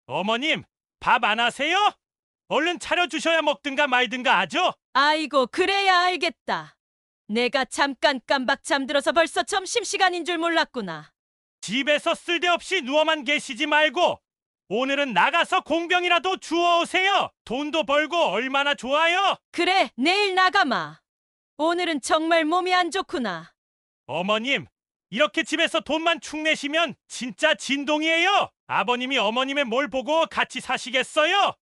어머님, 밥 안 하세요? 얼른 차려주셔야 먹든가 말든가 하죠? 아이고, 그래야 알겠다. 내가 잠깐 깜박 잠들어서 벌써 점심시간인 줄 몰랐구나. 집에서 쓸데없이 누워만 계시지 말고 오늘은 나가서 공병이라도 주워오세요. 돈도 벌고 얼마나 좋아요? 그래, 내일 나가마. 오늘은 정말 몸이 안 좋구나. 어머님, 이렇게 집에서 돈만 축내시면 진짜 진동이에요. 아버님이 어머님의 뭘 보고 같이 사시겠어요?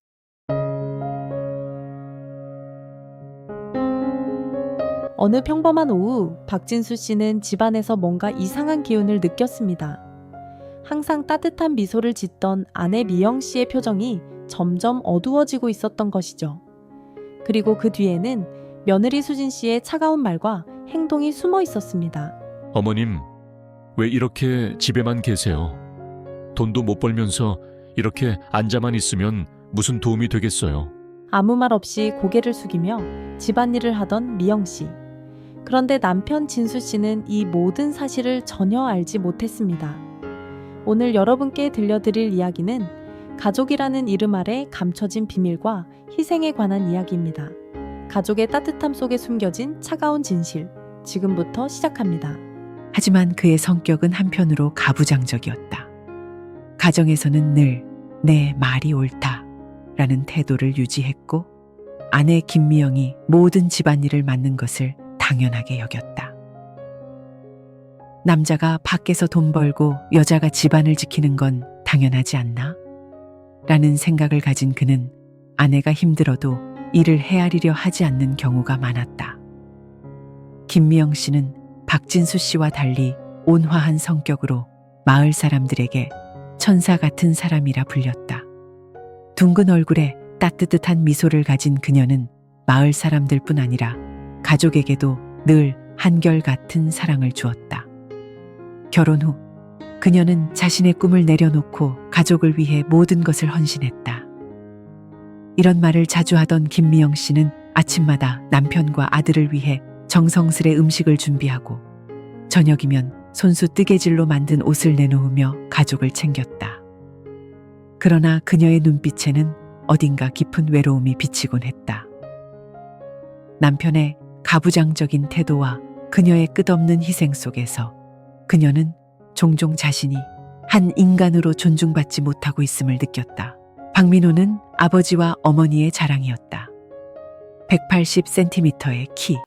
어느 평범한 오후, 박진수 씨는 집안에서 뭔가 이상한 기운을 느꼈습니다. 항상 따뜻한 미소를 짓던 아내 미영 씨의 표정이 점점 어두워지고 있었던 것이죠. 그리고 그 뒤에는 며느리 수진 씨의 차가운 말과 행동이 숨어 있었습니다. 어머님, 왜 이렇게 집에만 계세요? 돈도 못 벌면서 이렇게 앉아만 있으면 무슨 도움이 되겠어요? 아무 말 없이 고개를 숙이며 집안일을 하던 미영 씨. 그런데 남편 진수 씨는 이 모든 사실을 전혀 알지 못했습니다. 오늘 여러분께 들려드릴 이야기는 가족이라는 이름 아래 감춰진 비밀과 희생에 관한 이야기입니다. 가족의 따뜻함 속에 숨겨진 차가운 진실, 지금부터 시작합니다. 하지만 그의 성격은 한편으로 가부장적이었다. 가정에서는 늘 내 말이 옳다 라는 태도를 유지했고 아내 김미영이 모든 집안일을 맡는 것을 당연하게 여겼다. 남자가 밖에서 돈 벌고 여자가 집안을 지키는 건 당연하지 않나? 라는 생각을 가진 그는 아내가 힘들어도 일을 헤아리려 하지 않는 경우가 많았다. 김미영 씨는 박진수 씨와 달리 온화한 성격으로 마을 사람들에게 천사 같은 사람이라 불렸다. 둥근 얼굴에 따뜻한 미소를 가진 그녀는 마을 사람들뿐 아니라 가족에게도 늘 한결같은 사랑을 주었다. 결혼 후 그녀는 자신의 꿈을 내려놓고 가족을 위해 모든 것을 헌신했다. 이런 말을 자주 하던 김미영 씨는 아침마다 남편과 아들을 위해 정성스레 음식을 준비하고 저녁이면 손수 뜨개질로 만든 옷을 내놓으며 가족을 챙겼다. 그러나 그녀의 눈빛에는 어딘가 깊은 외로움이 비치곤 했다. 남편의 가부장적인 태도와 그녀의 끝없는 희생 속에서 그녀는 종종 자신이 한 인간으로 존중받지 못하고 있음을 느꼈다. 박민호는 아버지와 어머니의 자랑이었다. 180cm의 키,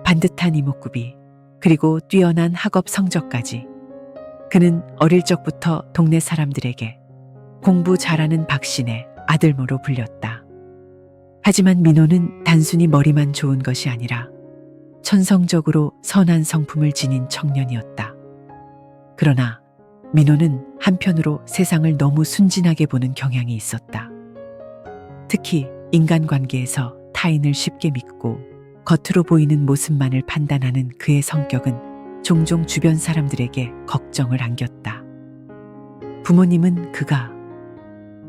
반듯한 이목구비, 그리고 뛰어난 학업 성적까지. 그는 어릴 적부터 동네 사람들에게 공부 잘하는 박신의 아들모로 불렸다. 하지만 민호는 단순히 머리만 좋은 것이 아니라 천성적으로 선한 성품을 지닌 청년이었다. 그러나 민호는 한편으로 세상을 너무 순진하게 보는 경향이 있었다. 특히 인간관계에서 타인을 쉽게 믿고 겉으로 보이는 모습만을 판단하는 그의 성격은 종종 주변 사람들에게 걱정을 안겼다. 부모님은 그가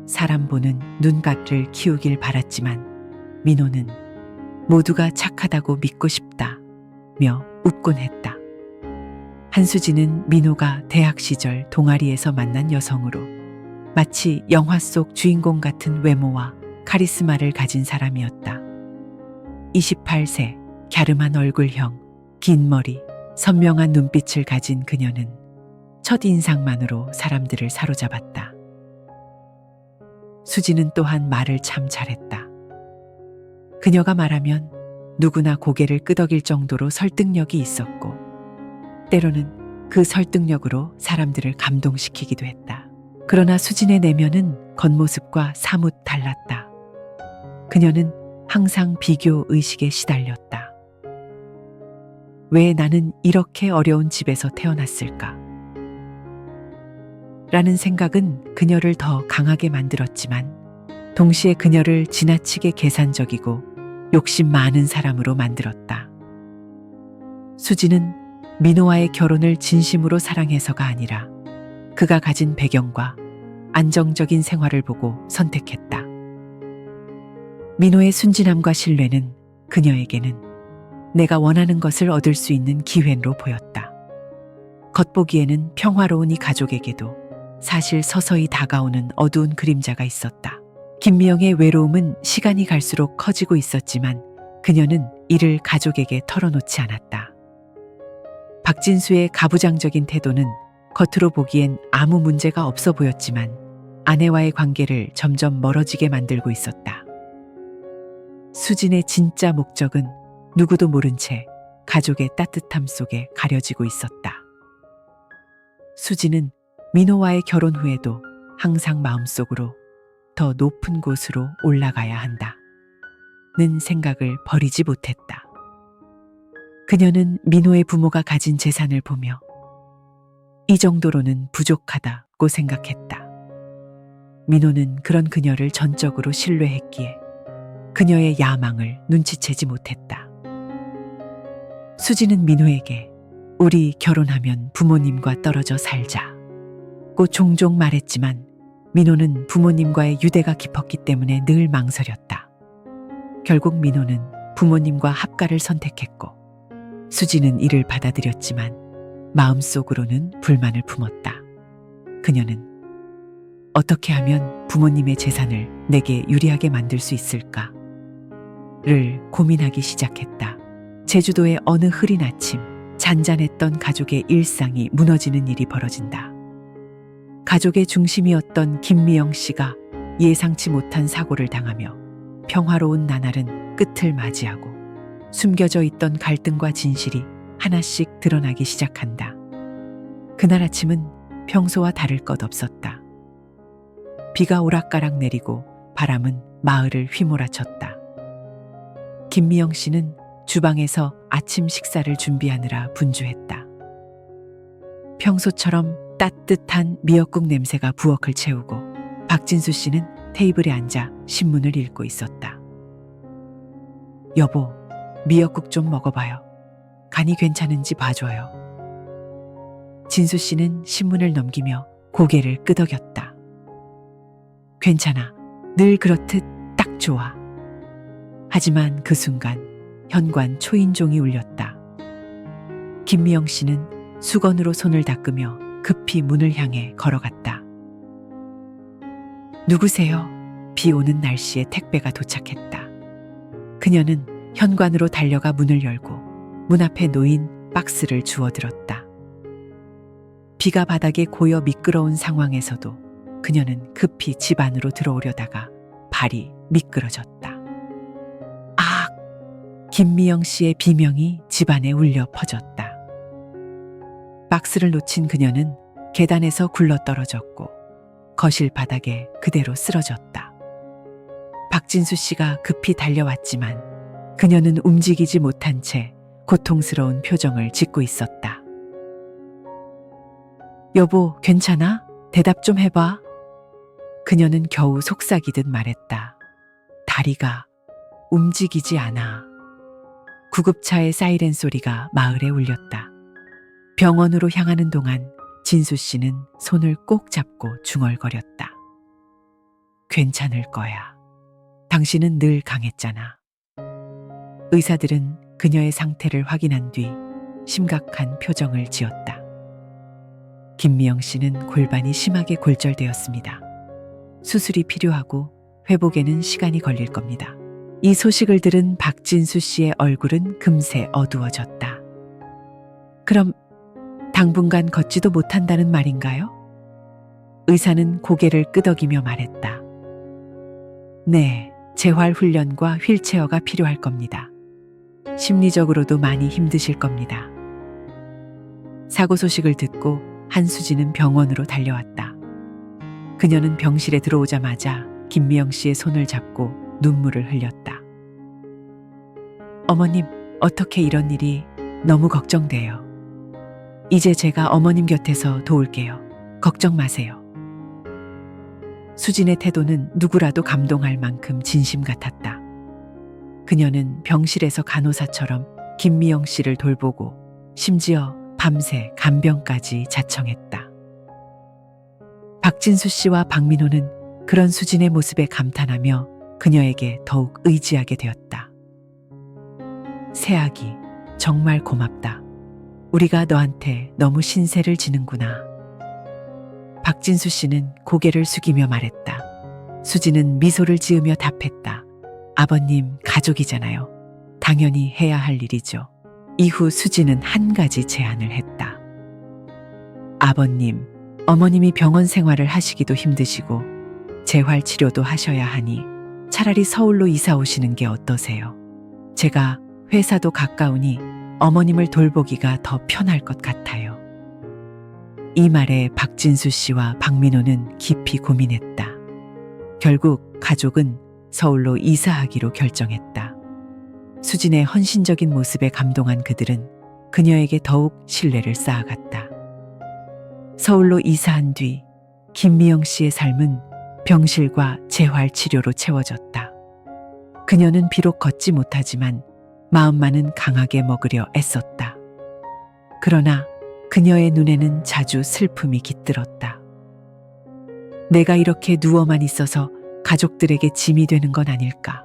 사람 보는 눈깔을 키우길 바랐지만 민호는 모두가 착하다고 믿고 싶다며 웃곤 했다. 한수진은 민호가 대학 시절 동아리에서 만난 여성으로 마치 영화 속 주인공 같은 외모와 카리스마를 가진 사람이었다. 28세, 갸름한 얼굴형, 긴 머리, 선명한 눈빛을 가진 그녀는 첫인상만으로 사람들을 사로잡았다. 수지는 또한 말을 참 잘했다. 그녀가 말하면 누구나 고개를 끄덕일 정도로 설득력이 있었고 때로는 그 설득력으로 사람들을 감동시키기도 했다. 그러나 수진의 내면은 겉모습과 사뭇 달랐다. 그녀는 항상 비교 의식에 시달렸다. 왜 나는 이렇게 어려운 집에서 태어났을까? 라는 생각은 그녀를 더 강하게 만들었지만 동시에 그녀를 지나치게 계산적이고 욕심 많은 사람으로 만들었다. 수지는 민호와의 결혼을 진심으로 사랑해서가 아니라 그가 가진 배경과 안정적인 생활을 보고 선택했다. 민호의 순진함과 신뢰는 그녀에게는 내가 원하는 것을 얻을 수 있는 기회로 보였다. 겉보기에는 평화로운 이 가족에게도 사실 서서히 다가오는 어두운 그림자가 있었다. 김미영의 외로움은 시간이 갈수록 커지고 있었지만 그녀는 이를 가족에게 털어놓지 않았다. 박진수의 가부장적인 태도는 겉으로 보기엔 아무 문제가 없어 보였지만 아내와의 관계를 점점 멀어지게 만들고 있었다. 수진의 진짜 목적은 누구도 모른 채 가족의 따뜻함 속에 가려지고 있었다. 수진은 민호와의 결혼 후에도 항상 마음속으로 더 높은 곳으로 올라가야 한다. 는 생각을 버리지 못했다. 그녀는 민호의 부모가 가진 재산을 보며 이 정도로는 부족하다고 생각했다. 민호는 그런 그녀를 전적으로 신뢰했기에 그녀의 야망을 눈치채지 못했다. 수지는 민호에게 우리 결혼하면 부모님과 떨어져 살자고 종종 말했지만 민호는 부모님과의 유대가 깊었기 때문에 늘 망설였다. 결국 민호는 부모님과 합가를 선택했고 수지는 이를 받아들였지만 마음속으로는 불만을 품었다. 그녀는 어떻게 하면 부모님의 재산을 내게 유리하게 만들 수 있을까? 를 고민하기 시작했다. 제주도의 어느 흐린 아침, 잔잔했던 가족의 일상이 무너지는 일이 벌어진다. 가족의 중심이었던 김미영 씨가 예상치 못한 사고를 당하며 평화로운 나날은 끝을 맞이하고 숨겨져 있던 갈등과 진실이 하나씩 드러나기 시작한다. 그날 아침은 평소와 다를 것 없었다. 비가 오락가락 내리고 바람은 마을을 휘몰아쳤다. 김미영 씨는 주방에서 아침 식사를 준비하느라 분주했다. 평소처럼 따뜻한 미역국 냄새가 부엌을 채우고 박진수 씨는 테이블에 앉아 신문을 읽고 있었다. 여보, 미역국 좀 먹어봐요. 간이 괜찮은지 봐줘요. 진수 씨는 신문을 넘기며 고개를 끄덕였다. 괜찮아. 늘 그렇듯 딱 좋아. 하지만 그 순간 현관 초인종이 울렸다. 김미영 씨는 수건으로 손을 닦으며 급히 문을 향해 걸어갔다. 누구세요? 비 오는 날씨에 택배가 도착했다. 그녀는 현관으로 달려가 문을 열고 문 앞에 놓인 박스를 주워들었다. 비가 바닥에 고여 미끄러운 상황에서도 그녀는 급히 집 안으로 들어오려다가 발이 미끄러졌다. 아! 김미영 씨의 비명이 집안에 울려 퍼졌다. 박스를 놓친 그녀는 계단에서 굴러떨어졌고 거실 바닥에 그대로 쓰러졌다. 박진수 씨가 급히 달려왔지만 그녀는 움직이지 못한 채 고통스러운 표정을 짓고 있었다. 여보, 괜찮아? 대답 좀 해봐. 그녀는 겨우 속삭이듯 말했다. 다리가 움직이지 않아. 구급차의 사이렌 소리가 마을에 울렸다. 병원으로 향하는 동안 진수 씨는 손을 꼭 잡고 중얼거렸다. 괜찮을 거야. 당신은 늘 강했잖아. 의사들은 그녀의 상태를 확인한 뒤 심각한 표정을 지었다. 김미영 씨는 골반이 심하게 골절되었습니다. 수술이 필요하고 회복에는 시간이 걸릴 겁니다. 이 소식을 들은 박진수 씨의 얼굴은 금세 어두워졌다. 그럼 당분간 걷지도 못한다는 말인가요? 의사는 고개를 끄덕이며 말했다. 네, 재활 훈련과 휠체어가 필요할 겁니다. 심리적으로도 많이 힘드실 겁니다. 사고 소식을 듣고 한수진은 병원으로 달려왔다. 그녀는 병실에 들어오자마자 김미영 씨의 손을 잡고 눈물을 흘렸다. 어머님, 어떻게 이런 일이 너무 걱정돼요. 이제 제가 어머님 곁에서 도울게요. 걱정 마세요. 수진의 태도는 누구라도 감동할 만큼 진심 같았다. 그녀는 병실에서 간호사처럼 김미영 씨를 돌보고 심지어 밤새 간병까지 자청했다. 박진수 씨와 박민호는 그런 수진의 모습에 감탄하며 그녀에게 더욱 의지하게 되었다. 새아기, 정말 고맙다. 우리가 너한테 너무 신세를 지는구나. 박진수 씨는 고개를 숙이며 말했다. 수지는 미소를 지으며 답했다. 아버님, 가족이잖아요. 당연히 해야 할 일이죠. 이후 수지는 한 가지 제안을 했다. 아버님, 어머님이 병원 생활을 하시기도 힘드시고 재활 치료도 하셔야 하니 차라리 서울로 이사 오시는 게 어떠세요? 제가 회사도 가까우니 어머님을 돌보기가 더 편할 것 같아요. 이 말에 박진수 씨와 박민호는 깊이 고민했다. 결국 가족은 서울로 이사하기로 결정했다. 수진의 헌신적인 모습에 감동한 그들은 그녀에게 더욱 신뢰를 쌓아갔다. 서울로 이사한 뒤 김미영 씨의 삶은 병실과 재활 치료로 채워졌다. 그녀는 비록 걷지 못하지만 마음만은 강하게 먹으려 애썼다. 그러나 그녀의 눈에는 자주 슬픔이 깃들었다. 내가 이렇게 누워만 있어서 가족들에게 짐이 되는 건 아닐까.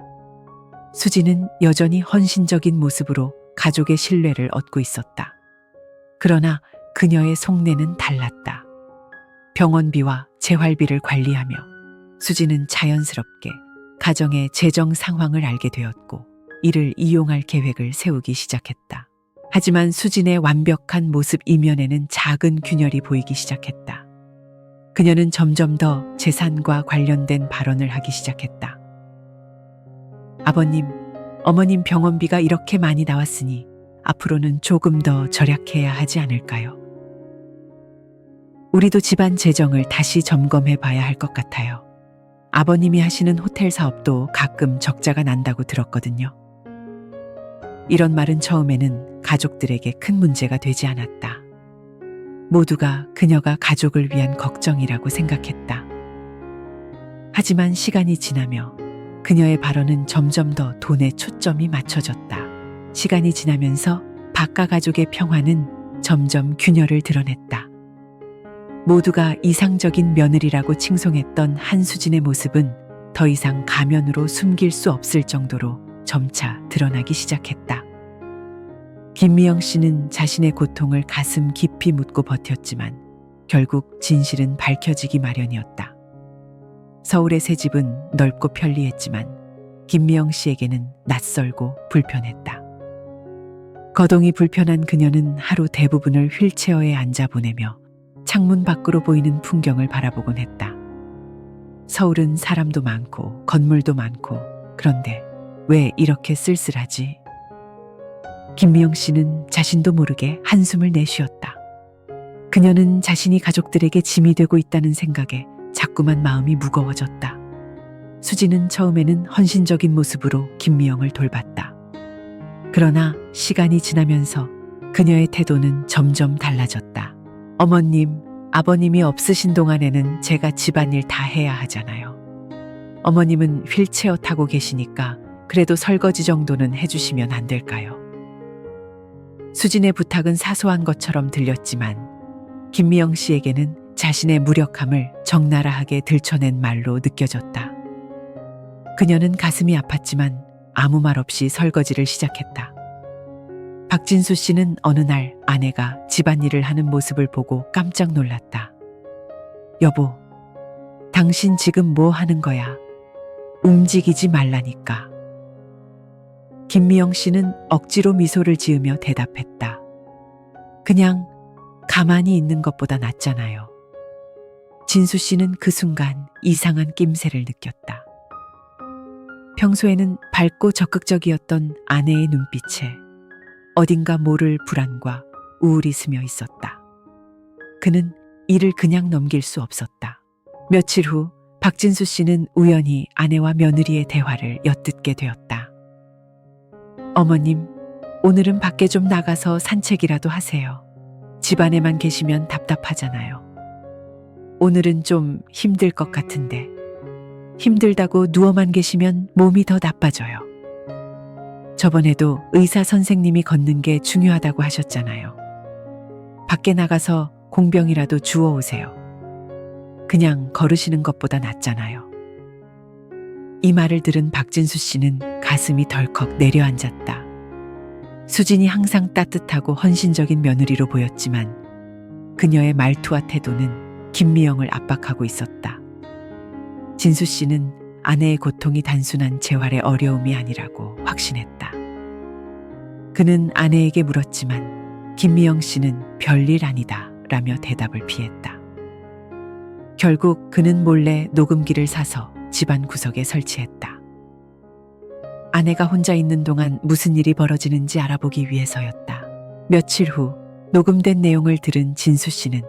수지는 여전히 헌신적인 모습으로 가족의 신뢰를 얻고 있었다. 그러나 그녀의 속내는 달랐다. 병원비와 재활비를 관리하며 수지는 자연스럽게 가정의 재정 상황을 알게 되었고 이를 이용할 계획을 세우기 시작했다. 하지만 수진의 완벽한 모습 이면에는 작은 균열이 보이기 시작했다. 그녀는 점점 더 재산과 관련된 발언을 하기 시작했다. 아버님, 어머님 병원비가 이렇게 많이 나왔으니 앞으로는 조금 더 절약해야 하지 않을까요? 우리도 집안 재정을 다시 점검해 봐야 할 것 같아요. 아버님이 하시는 호텔 사업도 가끔 적자가 난다고 들었거든요. 이런 말은 처음에는 가족들에게 큰 문제가 되지 않았다. 모두가 그녀가 가족을 위한 걱정이라고 생각했다. 하지만 시간이 지나며 그녀의 발언은 점점 더 돈에 초점이 맞춰졌다. 시간이 지나면서 박가 가족의 평화는 점점 균열을 드러냈다. 모두가 이상적인 며느리라고 칭송했던 한수진의 모습은 더 이상 가면으로 숨길 수 없을 정도로 점차 드러나기 시작했다. 김미영 씨는 자신의 고통을 가슴 깊이 묻고 버텼지만 결국 진실은 밝혀지기 마련이었다. 서울의 새 집은 넓고 편리했지만 김미영 씨에게는 낯설고 불편했다. 거동이 불편한 그녀는 하루 대부분을 휠체어에 앉아 보내며 창문 밖으로 보이는 풍경을 바라보곤 했다. 서울은 사람도 많고 건물도 많고 그런데 왜 이렇게 쓸쓸하지? 김미영 씨는 자신도 모르게 한숨을 내쉬었다. 그녀는 자신이 가족들에게 짐이 되고 있다는 생각에 자꾸만 마음이 무거워졌다. 수지는 처음에는 헌신적인 모습으로 김미영을 돌봤다. 그러나 시간이 지나면서 그녀의 태도는 점점 달라졌다. 어머님, 아버님이 없으신 동안에는 제가 집안일 다 해야 하잖아요. 어머님은 휠체어 타고 계시니까 그래도 설거지 정도는 해주시면 안 될까요? 수진의 부탁은 사소한 것처럼 들렸지만 김미영 씨에게는 자신의 무력함을 적나라하게 들춰낸 말로 느껴졌다. 그녀는 가슴이 아팠지만 아무 말 없이 설거지를 시작했다. 박진수 씨는 어느 날 아내가 집안일을 하는 모습을 보고 깜짝 놀랐다. 여보, 당신 지금 뭐 하는 거야? 움직이지 말라니까. 김미영 씨는 억지로 미소를 지으며 대답했다. 그냥 가만히 있는 것보다 낫잖아요. 진수 씨는 그 순간 이상한 낌새를 느꼈다. 평소에는 밝고 적극적이었던 아내의 눈빛에 어딘가 모를 불안과 우울이 스며 있었다. 그는 이를 그냥 넘길 수 없었다. 며칠 후 박진수 씨는 우연히 아내와 며느리의 대화를 엿듣게 되었다. 어머님, 오늘은 밖에 좀 나가서 산책이라도 하세요. 집안에만 계시면 답답하잖아요. 오늘은 좀 힘들 것 같은데 힘들다고 누워만 계시면 몸이 더 나빠져요. 저번에도 의사 선생님이 걷는 게 중요하다고 하셨잖아요. 밖에 나가서 공병이라도 주워 오세요. 그냥 걸으시는 것보다 낫잖아요. 이 말을 들은 박진수 씨는 가슴이 덜컥 내려앉았다. 수진이 항상 따뜻하고 헌신적인 며느리로 보였지만 그녀의 말투와 태도는 김미영을 압박하고 있었다. 진수 씨는 아내의 고통이 단순한 재활의 어려움이 아니라고 확신했다. 그는 아내에게 물었지만 김미영 씨는 별일 아니다 라며 대답을 피했다. 결국 그는 몰래 녹음기를 사서 집안 구석에 설치했다. 아내가 혼자 있는 동안 무슨 일이 벌어지는지 알아보기 위해서였다. 며칠 후 녹음된 내용을 들은 진수 씨는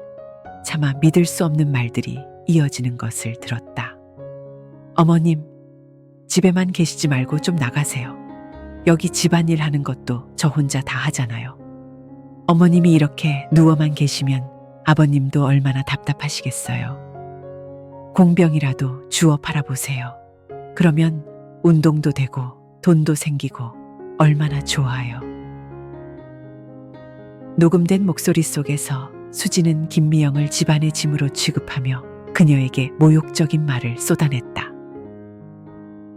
차마 믿을 수 없는 말들이 이어지는 것을 들었다. 어머님, 집에만 계시지 말고 좀 나가세요. 여기 집안일 하는 것도 저 혼자 다 하잖아요. 어머님이 이렇게 누워만 계시면 아버님도 얼마나 답답하시겠어요. 공병이라도 주워 팔아보세요. 그러면 운동도 되고 돈도 생기고 얼마나 좋아요. 녹음된 목소리 속에서 수지는 김미영을 집안의 짐으로 취급하며 그녀에게 모욕적인 말을 쏟아냈다.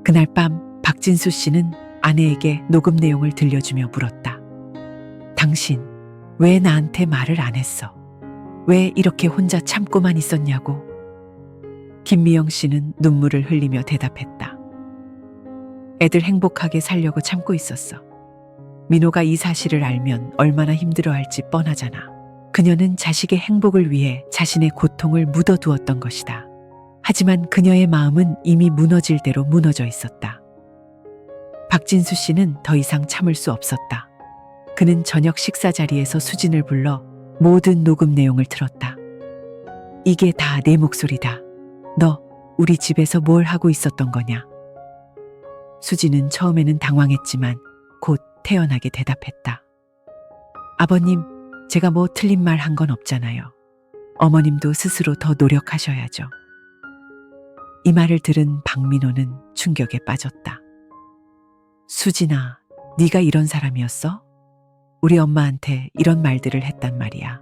그날 밤 박진수 씨는 아내에게 녹음 내용을 들려주며 물었다. 당신 왜 나한테 말을 안 했어? 왜 이렇게 혼자 참고만 있었냐고? 김미영 씨는 눈물을 흘리며 대답했다. 애들 행복하게 살려고 참고 있었어. 민호가 이 사실을 알면 얼마나 힘들어할지 뻔하잖아. 그녀는 자식의 행복을 위해 자신의 고통을 묻어두었던 것이다. 하지만 그녀의 마음은 이미 무너질 대로 무너져 있었다. 박진수 씨는 더 이상 참을 수 없었다. 그는 저녁 식사 자리에서 수진을 불러 모든 녹음 내용을 틀었다. 이게 다 내 목소리다. 너 우리 집에서 뭘 하고 있었던 거냐? 수진은 처음에는 당황했지만 곧 태연하게 대답했다. 아버님, 제가 뭐 틀린 말 한 건 없잖아요. 어머님도 스스로 더 노력하셔야죠. 이 말을 들은 박민호는 충격에 빠졌다. 수진아, 네가 이런 사람이었어? 우리 엄마한테 이런 말들을 했단 말이야.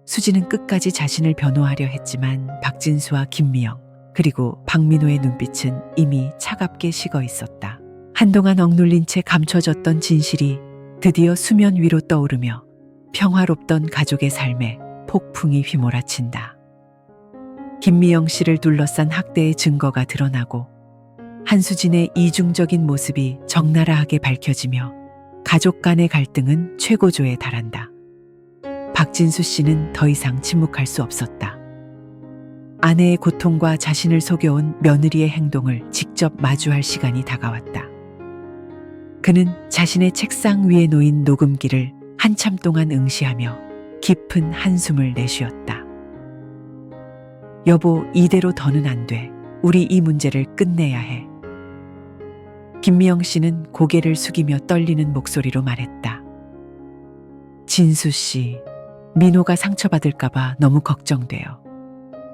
수진은 끝까지 자신을 변호하려 했지만 박진수와 김미영 그리고 박민호의 눈빛은 이미 차갑게 식어 있었다. 한동안 억눌린 채 감춰졌던 진실이 드디어 수면 위로 떠오르며 평화롭던 가족의 삶에 폭풍이 휘몰아친다. 김미영 씨를 둘러싼 학대의 증거가 드러나고 한수진의 이중적인 모습이 적나라하게 밝혀지며 가족 간의 갈등은 최고조에 달한다. 박진수 씨는 더 이상 침묵할 수 없었다. 아내의 고통과 자신을 속여온 며느리의 행동을 직접 마주할 시간이 다가왔다. 그는 자신의 책상 위에 놓인 녹음기를 한참 동안 응시하며 깊은 한숨을 내쉬었다. 여보, 이대로 더는 안 돼. 우리 이 문제를 끝내야 해. 김미영 씨는 고개를 숙이며 떨리는 목소리로 말했다. 진수 씨, 민호가 상처받을까봐 너무 걱정돼요.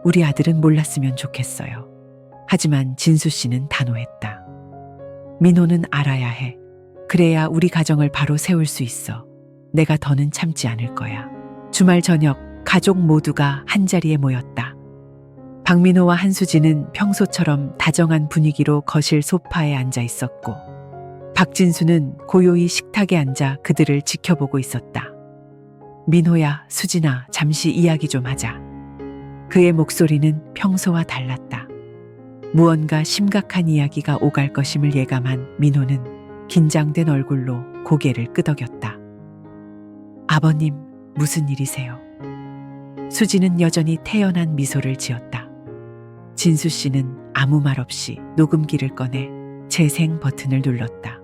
우리 아들은 몰랐으면 좋겠어요. 하지만 진수 씨는 단호했다. 민호는 알아야 해. 그래야 우리 가정을 바로 세울 수 있어. 내가 더는 참지 않을 거야. 주말 저녁 가족 모두가 한자리에 모였다. 박민호와 한수진은 평소처럼 다정한 분위기로 거실 소파에 앉아 있었고 박진수는 고요히 식탁에 앉아 그들을 지켜보고 있었다. 민호야, 수진아, 잠시 이야기 좀 하자. 그의 목소리는 평소와 달랐다. 무언가 심각한 이야기가 오갈 것임을 예감한 민호는 긴장된 얼굴로 고개를 끄덕였다. 아버님, 무슨 일이세요? 수진은 여전히 태연한 미소를 지었다. 진수 씨는 아무 말 없이 녹음기를 꺼내 재생 버튼을 눌렀다.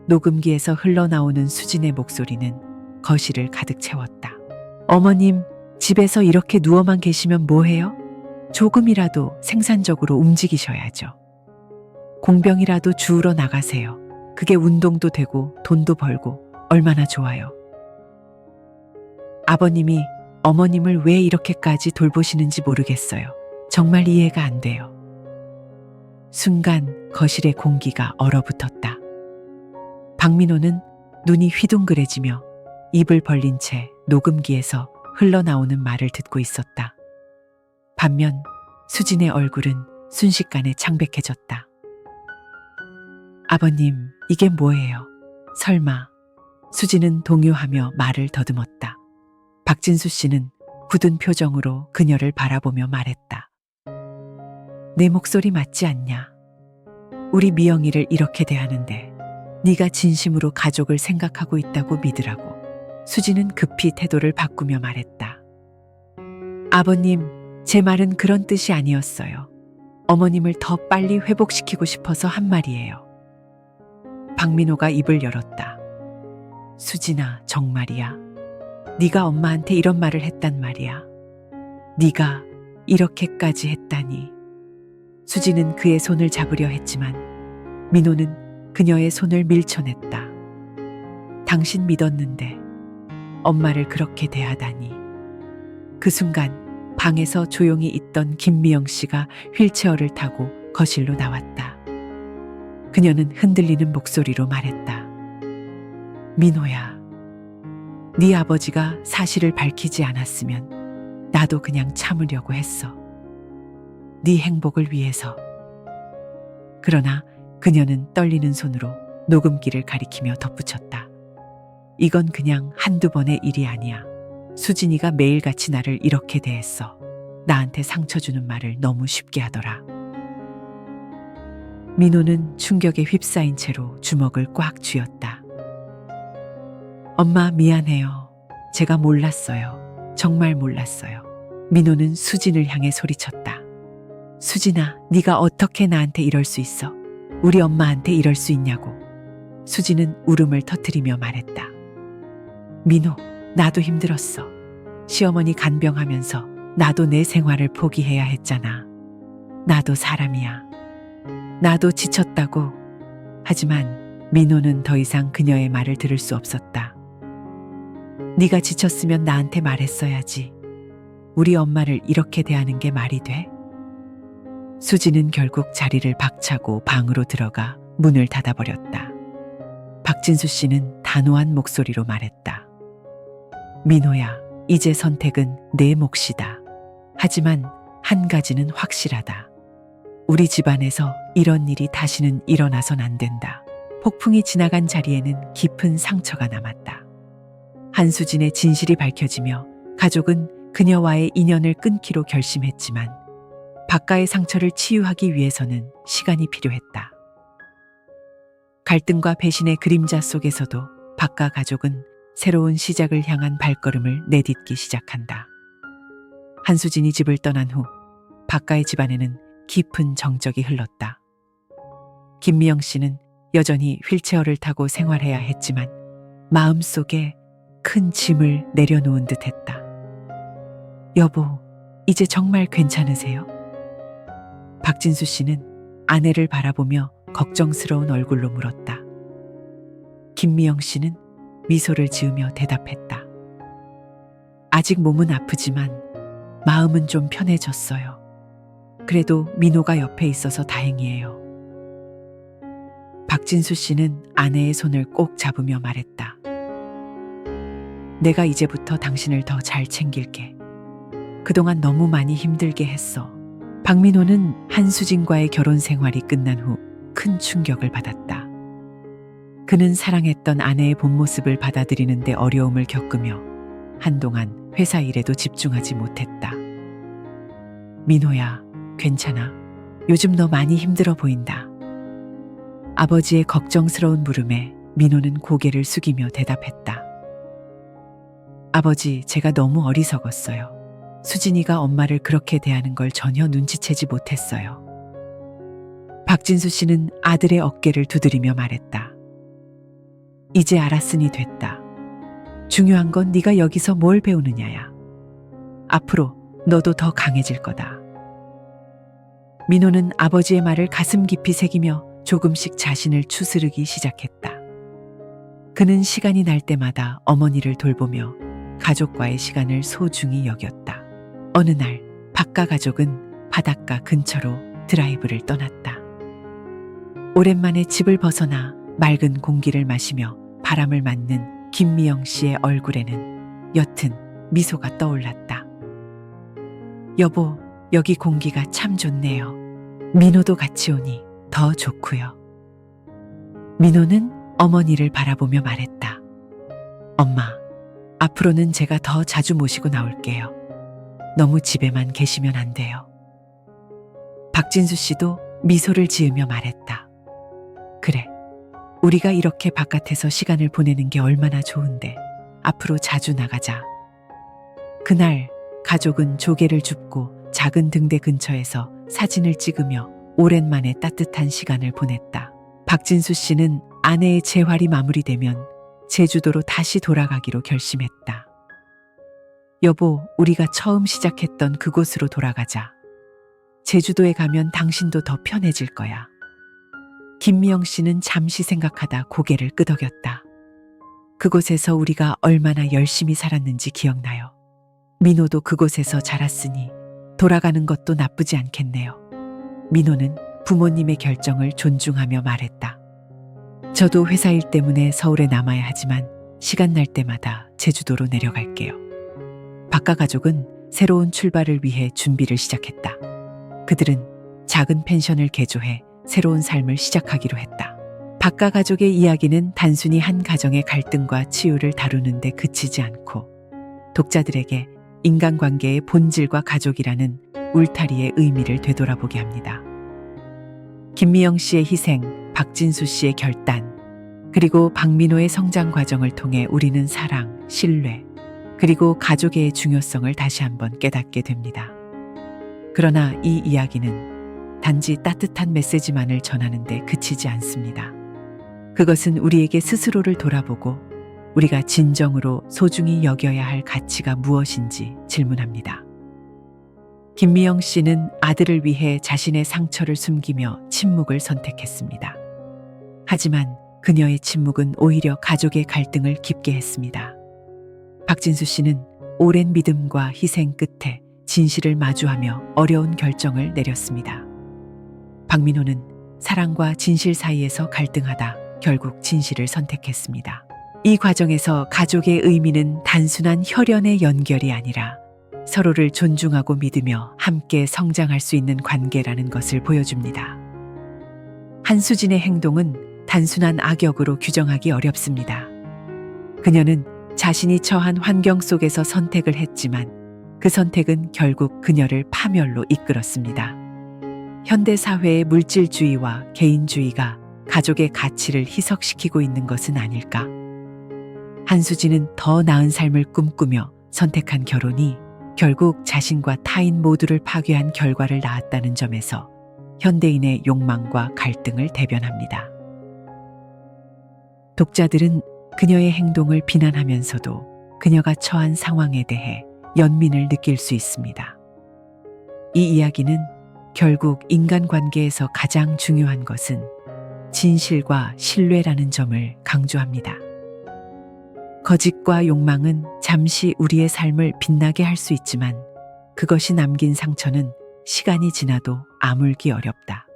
녹음기에서 흘러나오는 수진의 목소리는 거실을 가득 채웠다. 어머님, 집에서 이렇게 누워만 계시면 뭐해요? 조금이라도 생산적으로 움직이셔야죠. 공병이라도 주우러 나가세요. 그게 운동도 되고 돈도 벌고 얼마나 좋아요. 아버님이 어머님을 왜 이렇게까지 돌보시는지 모르겠어요. 정말 이해가 안 돼요. 순간 거실의 공기가 얼어붙었다. 박민호는 눈이 휘둥그레지며 입을 벌린 채 녹음기에서 흘러나오는 말을 듣고 있었다. 반면 수진의 얼굴은 순식간에 창백해졌다. 아버님, 이게 뭐예요? 설마. 수진은 동요하며 말을 더듬었다. 박진수 씨는 굳은 표정으로 그녀를 바라보며 말했다. 내 목소리 맞지 않냐? 우리 미영이를 이렇게 대하는데 네가 진심으로 가족을 생각하고 있다고 믿으라고. 수지는 급히 태도를 바꾸며 말했다. 아버님, 제 말은 그런 뜻이 아니었어요. 어머님을 더 빨리 회복시키고 싶어서 한 말이에요. 박민호가 입을 열었다. 수진아, 정말이야. 네가 엄마한테 이런 말을 했단 말이야. 네가 이렇게까지 했다니. 수지는 그의 손을 잡으려 했지만 민호는 그녀의 손을 밀쳐냈다. 당신 믿었는데 엄마를 그렇게 대하다니. 그 순간 방에서 조용히 있던 김미영 씨가 휠체어를 타고 거실로 나왔다. 그녀는 흔들리는 목소리로 말했다. 민호야, 네 아버지가 사실을 밝히지 않았으면 나도 그냥 참으려고 했어. 네 행복을 위해서. 그러나 그녀는 떨리는 손으로 녹음기를 가리키며 덧붙였다. 이건 그냥 한두 번의 일이 아니야. 수진이가 매일같이 나를 이렇게 대했어. 나한테 상처 주는 말을 너무 쉽게 하더라. 민호는 충격에 휩싸인 채로 주먹을 꽉 쥐었다. 엄마, 미안해요. 제가 몰랐어요. 정말 몰랐어요. 민호는 수진을 향해 소리쳤다. 수진아, 네가 어떻게 나한테 이럴 수 있어? 우리 엄마한테 이럴 수 있냐고. 수진은 울음을 터뜨리며 말했다. 민호, 나도 힘들었어. 시어머니 간병하면서 나도 내 생활을 포기해야 했잖아. 나도 사람이야. 나도 지쳤다고. 하지만 민호는 더 이상 그녀의 말을 들을 수 없었다. 네가 지쳤으면 나한테 말했어야지. 우리 엄마를 이렇게 대하는 게 말이 돼? 수지는 결국 자리를 박차고 방으로 들어가 문을 닫아버렸다. 박진수 씨는 단호한 목소리로 말했다. 민호야, 이제 선택은 내 몫이다. 하지만 한 가지는 확실하다. 우리 집안에서 이런 일이 다시는 일어나선 안 된다. 폭풍이 지나간 자리에는 깊은 상처가 남았다. 한수진의 진실이 밝혀지며 가족은 그녀와의 인연을 끊기로 결심했지만 박가의 상처를 치유하기 위해서는 시간이 필요했다. 갈등과 배신의 그림자 속에서도 박가 가족은 새로운 시작을 향한 발걸음을 내딛기 시작한다. 한수진이 집을 떠난 후 박가의 집안에는 깊은 정적이 흘렀다. 김미영 씨는 여전히 휠체어를 타고 생활해야 했지만 마음속에 큰 짐을 내려놓은 듯했다. 여보, 이제 정말 괜찮으세요? 박진수 씨는 아내를 바라보며 걱정스러운 얼굴로 물었다. 김미영 씨는 미소를 지으며 대답했다. 아직 몸은 아프지만 마음은 좀 편해졌어요. 그래도 민호가 옆에 있어서 다행이에요. 박진수 씨는 아내의 손을 꼭 잡으며 말했다. 내가 이제부터 당신을 더 잘 챙길게. 그동안 너무 많이 힘들게 했어. 박민호는 한수진과의 결혼 생활이 끝난 후 큰 충격을 받았다. 그는 사랑했던 아내의 본 모습을 받아들이는데 어려움을 겪으며 한동안 회사 일에도 집중하지 못했다. 민호야, 괜찮아. 요즘 너 많이 힘들어 보인다. 아버지의 걱정스러운 물음에 민호는 고개를 숙이며 대답했다. 아버지, 제가 너무 어리석었어요. 수진이가 엄마를 그렇게 대하는 걸 전혀 눈치채지 못했어요. 박진수 씨는 아들의 어깨를 두드리며 말했다. 이제 알았으니 됐다. 중요한 건 네가 여기서 뭘 배우느냐야. 앞으로 너도 더 강해질 거다. 민호는 아버지의 말을 가슴 깊이 새기며 조금씩 자신을 추스르기 시작했다. 그는 시간이 날 때마다 어머니를 돌보며 가족과의 시간을 소중히 여겼다. 어느 날 박가 가족은 바닷가 근처로 드라이브를 떠났다. 오랜만에 집을 벗어나 맑은 공기를 마시며 바람을 맞는 김미영 씨의 얼굴에는 옅은 미소가 떠올랐다. 여보, 여기 공기가 참 좋네요. 민호도 같이 오니 더 좋고요. 민호는 어머니를 바라보며 말했다. 엄마, 앞으로는 제가 더 자주 모시고 나올게요. 너무 집에만 계시면 안 돼요. 박진수 씨도 미소를 지으며 말했다. 그래, 우리가 이렇게 바깥에서 시간을 보내는 게 얼마나 좋은데 앞으로 자주 나가자. 그날 가족은 조개를 줍고 작은 등대 근처에서 사진을 찍으며 오랜만에 따뜻한 시간을 보냈다. 박진수 씨는 아내의 재활이 마무리되면 제주도로 다시 돌아가기로 결심했다. 여보, 우리가 처음 시작했던 그곳으로 돌아가자. 제주도에 가면 당신도 더 편해질 거야. 김미영 씨는 잠시 생각하다 고개를 끄덕였다. 그곳에서 우리가 얼마나 열심히 살았는지 기억나요. 민호도 그곳에서 자랐으니 돌아가는 것도 나쁘지 않겠네요. 민호는 부모님의 결정을 존중하며 말했다. 저도 회사 일 때문에 서울에 남아야 하지만 시간 날 때마다 제주도로 내려갈게요. 박가 가족은 새로운 출발을 위해 준비를 시작했다. 그들은 작은 펜션을 개조해 새로운 삶을 시작하기로 했다. 박가 가족의 이야기는 단순히 한 가정의 갈등과 치유를 다루는 데 그치지 않고 독자들에게 인간관계의 본질과 가족이라는 울타리의 의미를 되돌아보게 합니다. 김미영 씨의 희생, 박진수 씨의 결단, 그리고 박민호의 성장 과정을 통해 우리는 사랑, 신뢰, 그리고 가족의 중요성을 다시 한번 깨닫게 됩니다. 그러나 이 이야기는 단지 따뜻한 메시지만을 전하는 데 그치지 않습니다. 그것은 우리에게 스스로를 돌아보고 우리가 진정으로 소중히 여겨야 할 가치가 무엇인지 질문합니다. 김미영 씨는 아들을 위해 자신의 상처를 숨기며 침묵을 선택했습니다. 하지만 그녀의 침묵은 오히려 가족의 갈등을 깊게 했습니다. 박진수 씨는 오랜 믿음과 희생 끝에 진실을 마주하며 어려운 결정을 내렸습니다. 박민호는 사랑과 진실 사이에서 갈등하다 결국 진실을 선택했습니다. 이 과정에서 가족의 의미는 단순한 혈연의 연결이 아니라 서로를 존중하고 믿으며 함께 성장할 수 있는 관계라는 것을 보여줍니다. 한수진의 행동은 단순한 악역으로 규정하기 어렵습니다. 그녀는 자신이 처한 환경 속에서 선택을 했지만 그 선택은 결국 그녀를 파멸로 이끌었습니다. 현대 사회의 물질주의와 개인주의가 가족의 가치를 희석시키고 있는 것은 아닐까? 한수진은 더 나은 삶을 꿈꾸며 선택한 결혼이 결국 자신과 타인 모두를 파괴한 결과를 낳았다는 점에서 현대인의 욕망과 갈등을 대변합니다. 독자들은 그녀의 행동을 비난하면서도 그녀가 처한 상황에 대해 연민을 느낄 수 있습니다. 이 이야기는 결국 인간관계에서 가장 중요한 것은 진실과 신뢰라는 점을 강조합니다. 거짓과 욕망은 잠시 우리의 삶을 빛나게 할 수 있지만 그것이 남긴 상처는 시간이 지나도 아물기 어렵다.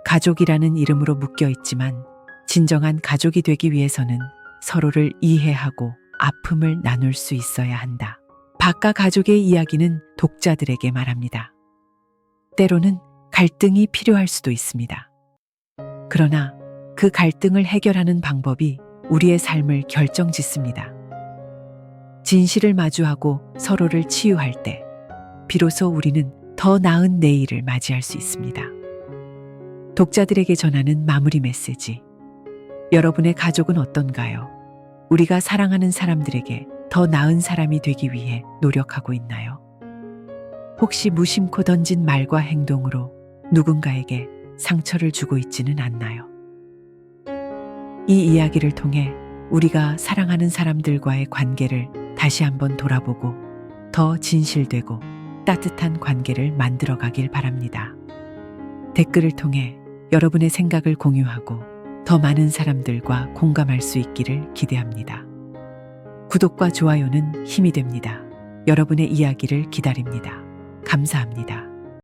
가족이라는 이름으로 묶여 있지만 진정한 가족이 되기 위해서는 서로를 이해하고 아픔을 나눌 수 있어야 한다. 박가 가족의 이야기는 독자들에게 말합니다. 때로는 갈등이 필요할 수도 있습니다. 그러나 그 갈등을 해결하는 방법이 우리의 삶을 결정짓습니다. 진실을 마주하고 서로를 치유할 때 비로소 우리는 더 나은 내일을 맞이할 수 있습니다. 독자들에게 전하는 마무리 메시지. 여러분의 가족은 어떤가요? 우리가 사랑하는 사람들에게 더 나은 사람이 되기 위해 노력하고 있나요? 혹시 무심코 던진 말과 행동으로 누군가에게 상처를 주고 있지는 않나요? 이 이야기를 통해 우리가 사랑하는 사람들과의 관계를 다시 한번 돌아보고 더 진실되고 따뜻한 관계를 만들어 가길 바랍니다. 댓글을 통해 여러분의 생각을 공유하고 더 많은 사람들과 공감할 수 있기를 기대합니다. 구독과 좋아요는 힘이 됩니다. 여러분의 이야기를 기다립니다. 감사합니다.